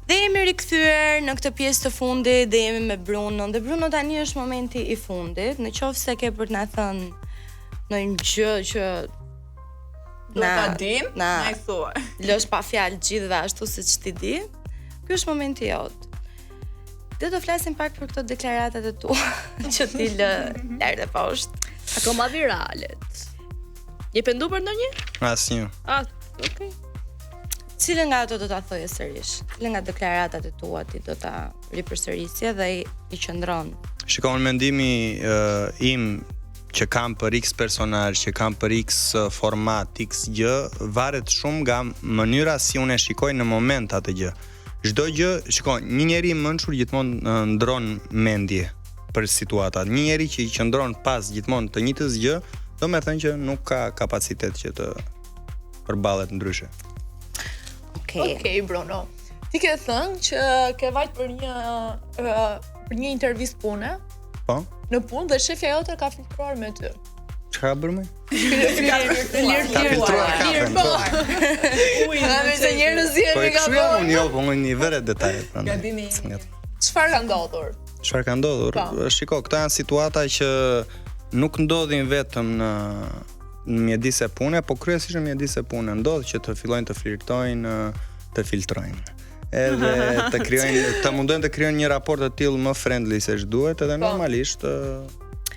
Dhe jemi rikthyer në këtë pjesë të fundit dhe jemi me Brunon. Dhe Bruno tani është momenti i fundit. Në qoftë se ke për të na thënë ndonjë gjë që ta dim, na I thua. Lësh pa fjalë gjithëve ashtu siç ti di. Ky është momenti jot. Dhe do flasim pak për këto deklaratat e tua që ti lë lart e poshtë. Akoma viralet. Je pendu për ndonjë? Asnjë. Okay. Cilën nga ato do ta thoje sërish? Cilën nga deklaratat e tua ti do ta ripërsërisje dhe I qëndron? Shikoj, mendimi im që kam për X personazh, që kam për X format, X gjë, varet shumë nga mënyra si unë e shikoj në moment atë gjë. Çdo gjë, shikoj, një njeri I mençur gjithmonë ndron mendje për situatat. Një njeri që I qëndron pas gjithmonë të njëjtës gjë, do të thënë që nuk ka kapacitet që të përballet ndryshe. Okej, Bruno. Ti ke thënë që ke vajt për një intervistë pune. Po? Në punë dhe shefja jote ka filtruar me ty. Çka bërë më? Se njerëz jemi Po unë jo, po unë I vëre detaje. Gabimi. Çfarë ka ndodhur? Çfarë ka ndodhur? Shiko, këto janë situata që nuk ndodhin vetëm në mjedis e pune, po kryesisht në mjedis e pune ndodh që të fillojnë të flirtojnë, të filtrojnë. Edhe të krijojnë, të mundojnë të krijojnë një raport të tillë më friendly se ç'duhet, edhe normalisht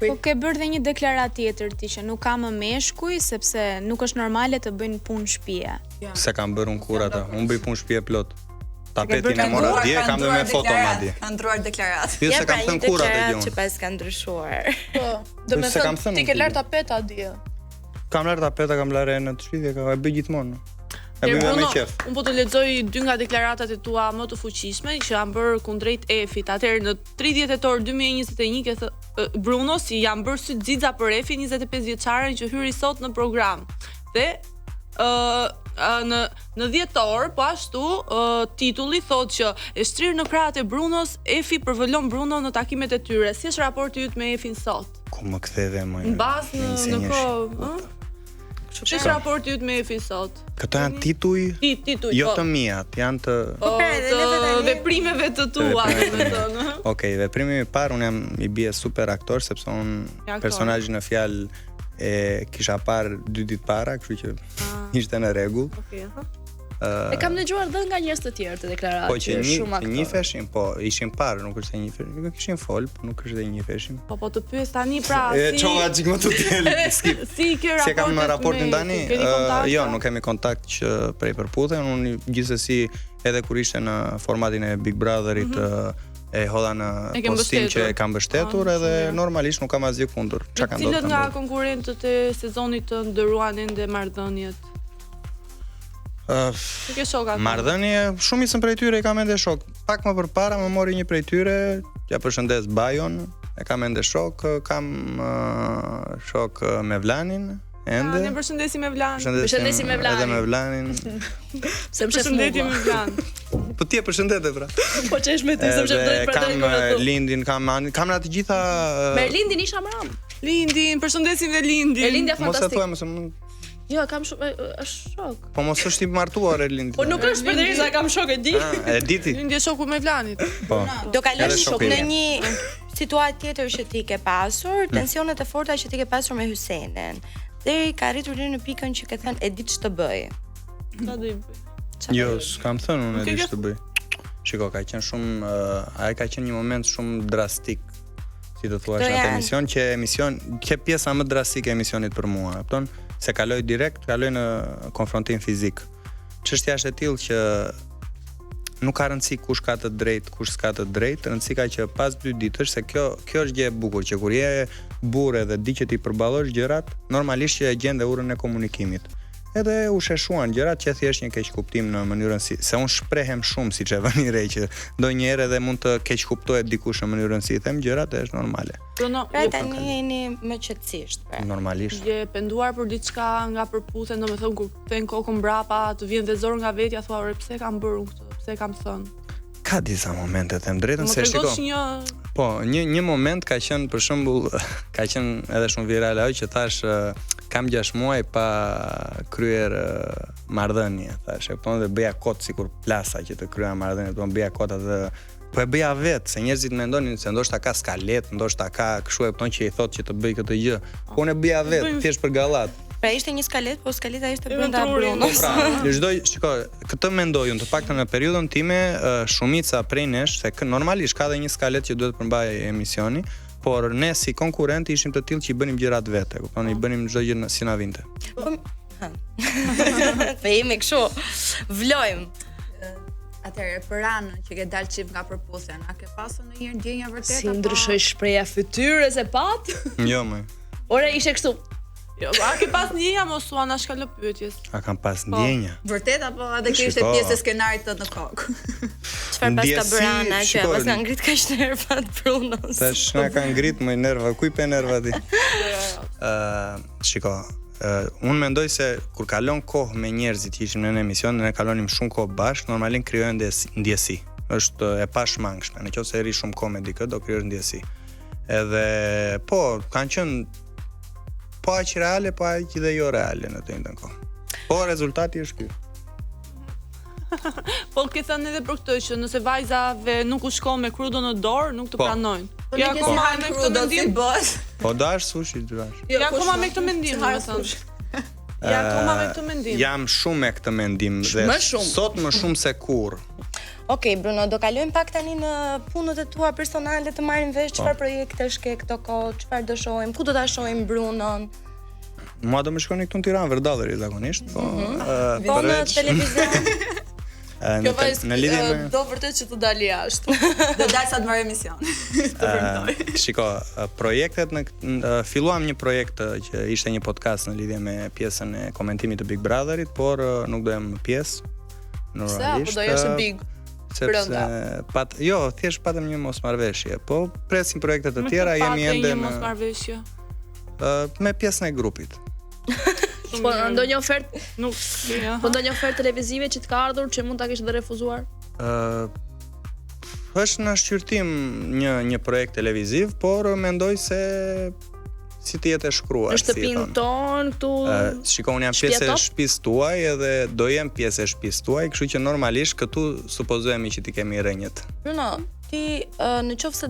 Po ke bërë dhe një deklaratë tjetër ti që nuk ka më meshkuj sepse nuk është normale të bëjnë punë shtëpie. Se kam bërë unë kur ata, unë bëj punë shtëpie plot. Tapetin e mora dje, kam dhe me foto madje. Ka ndruar deklaratë. Jo se kam thënë kur atë gjë. Që pas ka ndryshuar. Po, do të thënë ti ke larë tapeta dje. Kam larë tapeta, kam larë në të shtëpi, e bëj gjithmonë. E bëj me qef. Unë po të lexoj 2 nga deklaratat e tua më të fuqishme që janë bërë kundrejt EF-it. Atëherë në 30 tetor 2021 ke Bruno si janë bërë sy xixa për EF-in 25 vjeçaren që hyri sot në program. Dhe në dhjetor, po ashtu titulli thotë që e shtrirë në krahët e Brunos, EF-i përvolon Bruno në takimet e tyre. Si është raporti yt me EF-in sot? Ku më ktheve më? Në bazë në kohë, Si është raporti yt me EF-in sot? Këto janë tituj, jo të mijat, janë të veprimeve të tua, domethënë. Okej, veprimi I parë unë jam I bie super aktor sepse unë personazhin në fjalë e kisha parë 2 ditë para, kështu që ishte në rregull. Okej, E kam dëgjuar dhe nga njerëz të tjerë të deklaratë. Po që njiheshin, po ishin parë, nuk është se njiheshin, nuk kishin fol, po nuk është se njiheshin. Po të pyes tani pra si çova çik më të tillë. Si ke raportin? Si kam raportin tani? Jo, nuk kemi kontakt që prej përputhen, unë gjithsesi edhe kur ishte në formatin e Big Brotherit e hodha në postim që e kam mbështetur edhe normalisht nuk kam asgjë kundër. Çka ka ndodhur? Cilët nga konkurrentët e sezonit të ndëruan ende marrëdhëniet? Marrëdhënie, shumicën prej tyre I kam ende shok. Pak më përpara më mori një prej tyre, ja përshëndes Bajon, e kam ende shok, kam shok Mevlanin, ende. Ne përshëndesim Mevlanin. Përshëndesim Mevlanin. Edhe Mevlanin. Se më përshëndetim Mevlan. Po ti e përshëndete pra. Po çesh me ty se më shëndoi për të. Kam Lindin, kam në të gjitha. Me Lindin isha më ram. Lindin, përshëndesim dhe Lindin. Lindja fantastik. Mos e thuaj, Jo, kam shumë është shok. Po mos është I martuar Lindi. Po nuk është përderisa kam shok e di. E di ti. Lindi është shoku me Vlanit. Po. Do kalosh në një situatë tjetër që ti ke pasur, tensionet e forta që ti ke pasur me Hysenin. Deri ka arritur deri në pikën që ke thënë e di ç'të bëj. Sa do I bëj? Jo, s'kam thënë unë e di ç'të bëj. Shiko, ka qenë shumë ai ka qenë një moment shumë drastik. Si të thuash atë emision, që pjesa më drastike e emisionit për mua, e kupton? Se kaloj në konfrontim fizik. Çështja është e tillë që nuk ka rëndësi kush ka të drejtë, kush s'ka të drejtë, rëndësika që pas 2 ditësh se kjo është gjë e bukur që kur je burrë dhe di që ti përballosh gjërat, normalisht që e gjen dhe urën e komunikimit. Edhe u sheshuan gjërat që thjesht një keq kuptim në mënyrën se unë shprehem shumë siç e vëni re që ndonjëherë edhe mund të keq kuptohet dikush në mënyrën si I them gjërat, është normale. Pra tani jeni më qetësisht, pra. Normalisht. Je penduar për diçka nga përputhen, domethënë kur kthen kokën mbrapa, të vjen dhe zor nga vetja, thua, pse kam bërë këtë, pse kam thënë. Ka disa momente them drejtën se shiko. Po, një moment ka qenë për shembull, ka qenë edhe shumë viral ajo që thash kam 6 muaj pa kryer marrëdhënie, thash, e kupton, dhe bëja kot sikur plasa që të kryeja marrëdhënie, do të bëja kot atë, po e bëja vetë, se njerëzit mendonin se ndoshta ka skalet, ndoshta ka kështu, e kupton, që i thotë që të bëj këtë gjë. Po unë e bëja vetë, thjesht për gallat. Pra ishte një skalet, po skaleta ishte brenda Brunos. Pra, shiko, këtë mendoj unë, të paktën në periudhën time, shumica prej nesh, se normalisht ka dhe një skalet që duhet përmbaj emisioni, por ne si konkurrent ishim të tillë që i bënim gjërat vete, kupton, i bënim çdo gjë si na vinte. Po jemi kështu, vlojmë. Atëherë për anën që ke dalë çift nga përputhja, na ke pasur ndonjëherë ndjenja vërtet Si ndryshoi shpreha fytyrës e pat? Jo, më. Ore ishte kështu. Jo, a ke pas ndjenja mos u ana shkalo pyetjes. A kam pas ndjenja? Vërtet apo edhe kjo ishte pjesë e skenarit të në kokë? Çfarë pas ka bërë Ana që pas ka ngrit kaq nervat Brunos. Tash na ka ngrit më nerva, ku i pe nerva ti? Shiko, unë mendoj se kur kalon kohë me njerëzit që ishim në emision, ne kalonim shumë kohë bashkë, normalisht krijojnë ndjesi. Është e pashmangshme. Nëse rri shumë kohë me dikë, do krijosh ndjesi. Edhe po, kanë qenë po aq reale, po aq dhe jo reale në të njëjtën kohë. Po rezultati është ky. Po ke thënë edhe për këtë që nëse vajzave nuk u shkon me krudo në dorë, nuk të pranojnë. Ja akoma me këtë mendim bëhet. Po dash sushi dash. Ja akoma me këtë mendim, domethënë. Ja akoma me këtë mendim. Jam shumë me këtë mendim dhe sot më shumë se kurrë. Okej, Bruno, do kalojmë pak tani në punët e tua personale, të marrim vesh çfarë projektesh ke këto kohë, çfarë do shohim, ku do ta shohim Brunon. Mua do më shkoni këtu në Tiranë vërdallëri zakonisht, po në televizion. Në lidhje me Do vërtet që të dalë jashtë. Do dalë sa të marrë emision. Shiko, projektet filluam një projekt që ishte një podcast në lidhje me pjesën e komentimit të Big Brotherit, por nuk do jam pjesë. Normalisht. Po do jesh big. Sepse thjesht patëm një mosmarrveshje, po presim projekte të tjera, jemi ende në mosmarrveshje. Me pjesën e grupit. Po ndonjë ofertë nuk Po ndonjë ofertë televizive që të ka ardhur që mund ta kesh dhe refuzuar? Është në shqyrtim një projekt televiziv, por mendoj se si të jetë e shkruar. Në shtëpinë tonë këtu. Shikoj, unë jam pjesë e shtëpisë tuaj edhe do jem pjesë e shtëpisë tuaj, kështu që normalisht këtu supozojemi që ti kemi rënjët. Bruno, ti në qoftë se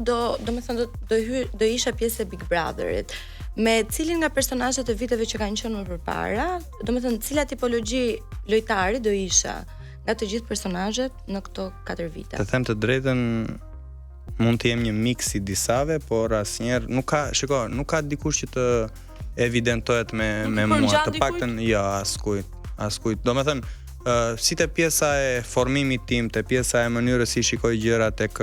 do isha pjesë e Big Brotherit, me cilin nga personazhet e viteve që kanë qenë më përpara, domethënë cila tipologji lojtari do isha nga të gjithë personazhet në këto 4 vite? Të them të drejtën, mund të jem një mix i disave, por asnjëherë nuk ka dikush që të evidentohet me mua, të paktën jo, askujt. Domethënë, si te pjesa e formimit tim, te pjesa e mënyrës si shikoj gjërat, tek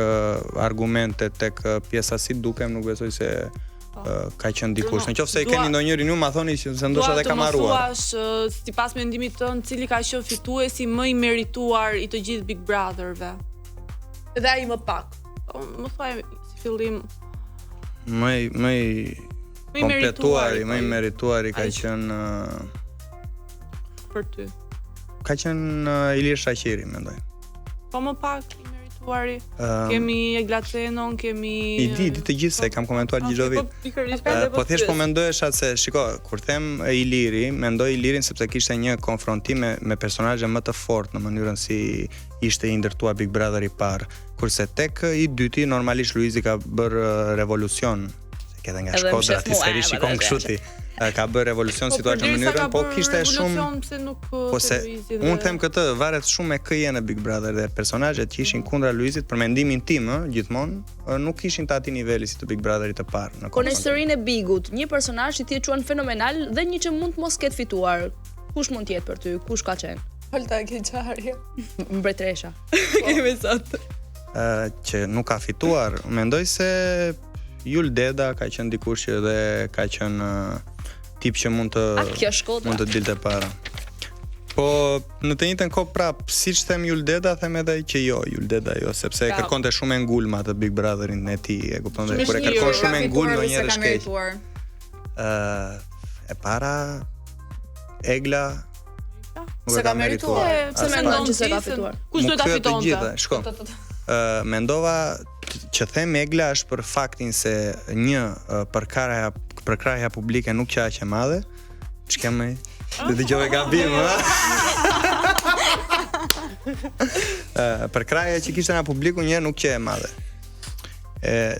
argumentet, tek pjesa si dukem, nuk besoj se ka qenë dikush. Nëse i keni ndonjërin ju ma thoni se ndoshta e kam harruar. Thuash, sipas mendimit tënd, cili ka qenë fituesi më i merituar i të gjithë Big Brotherve? Dhe ai më pak. Më thuaj si fillim. Më i merituari ka qenë për ty. Ka qenë Ilir Shaqiri, mendoj. Po më pak i merituari. Kemi Eglacenon, kemi di të gjithë se kam komentuar çdo vit. Po thjesht po mendoesha se shiko, kur them Iliri, mendoj Ilirin sepse kishte një konfrontim me personazhe më të fortë në mënyrën si ishte i ndërtuar Big Brother i parë. Kurse tek i dyti normalisht Luizi ka bërë revolucion, se ke edhe nga Shkodra, ti seri shikon kështu ti. Ka bërë revolucion situatë në mënyrën, po kishte shumë. Po se unë them këtë, varet shumë me KJ në Big Brother dhe personazhet që ishin kundra Luizit, për mendimin tim, gjithmonë nuk ishin të atij niveli si të Big Brotherit të parë. Në historinë e Bigut, një personazh që ti e quan fenomenal dhe një që mund të mos ketë fituar. Kush mund të jetë për ty? Kush ka qenë? Holta Keqari. Mbretresha. Kemi sot. Që nuk ka fituar, mendoj se Jul Deda ka qenë dikush që dhe ka qenë tip që mund të dilte para. Po në të njëjtën kohë prap, siç them Jul Deda, them edhe që Jul Deda jo, sepse kërkonte shumë e ngulma të Big Brotherin e tij, e kupton, dhe kur e kërkon shumë e ngulmë ndonjëherë është keq. E para Egla se ka merituar. Se mendon që se ka fituar. Kush do ta fitonte? Shko. Mendova që them Egla është për faktin se një përkrahja publike nuk qaq e madhe, Shkemi. Dhe dëgjove gabim, për kraje që kishte nga publiku një nuk që e madhe.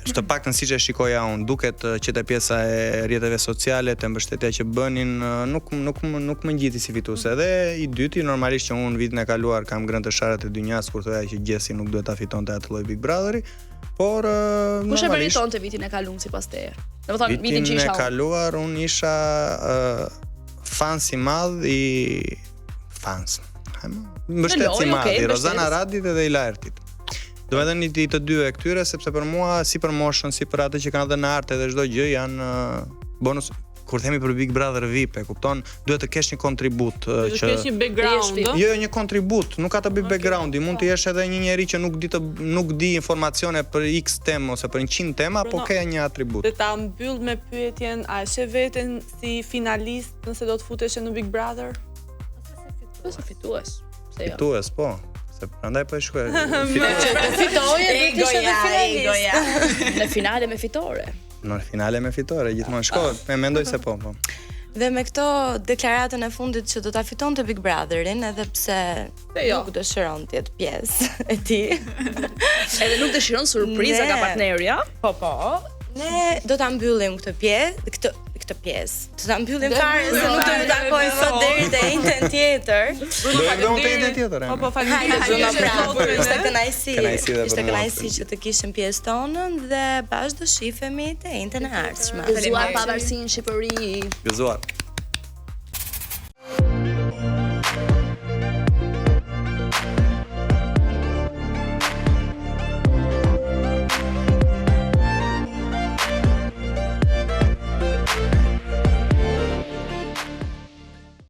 Shtë pak në si që shikoja unë, duket që të pjesa e rrjeteve sociale, të mbështetja që bënin, nuk më ngjiti si fituese. Dhe i dyti, normalisht që unë vitin e kaluar kam grënë të sharët e dynjas, kur thoja që Gjesi nuk duhet ta fitonte atë lloj Big Brotheri, por kush e meritonte vitin e kaluar sipas teje? Domethënë vitin që isha. Vitin e kaluar unë isha fans i madh i fans. Mbështetës i madh i Rozana Radit dhe i Laertit. Do të thënë i të dy e këtyre sepse për mua si për moshën, si për atë që kanë dhënë arte dhe çdo gjë janë bonus. Kur themi për Big Brother VIP, e kupton, duhet të kesh një kontribut që të kesh një background. Jo, një kontribut, nuk ka të bëj backgroundi, mund të jesh edhe një njerëz që nuk di informacione për X temë ose për 100 tema, po ke një atribut. Dhe ta mbyll me pyetjen, a e sheh veten si finalist nëse do të futesh në Big Brother? Ose fitues. Fitues, po. Se prandaj po e shkoj. Fitoje do të ishte finalist. Në finale me fitore. Në finale me fitore, gjithmonë shkoj, mendoj se po. Dhe me këto deklaratën e fundit që do ta fitonte Big Brotherin, edhe pse nuk dëshiron të jetë pjesë e tij. Edhe nuk dëshiron surpriza nga partneri, ja? Po. Ne do ta mbyllim këtë pjesë. Do ta mbyllim fare se nuk do të takojmë sot deri te njëjtën tjetër. Do të bëjmë te njëjtën tjetër. Po faleminderit. Ishte kënaqësi që të kishim pjesë tonën dhe bashkë do shihemi te njëjtën e ardhshme. Gëzuar pavarësinë në Shqipëri. Gëzuar.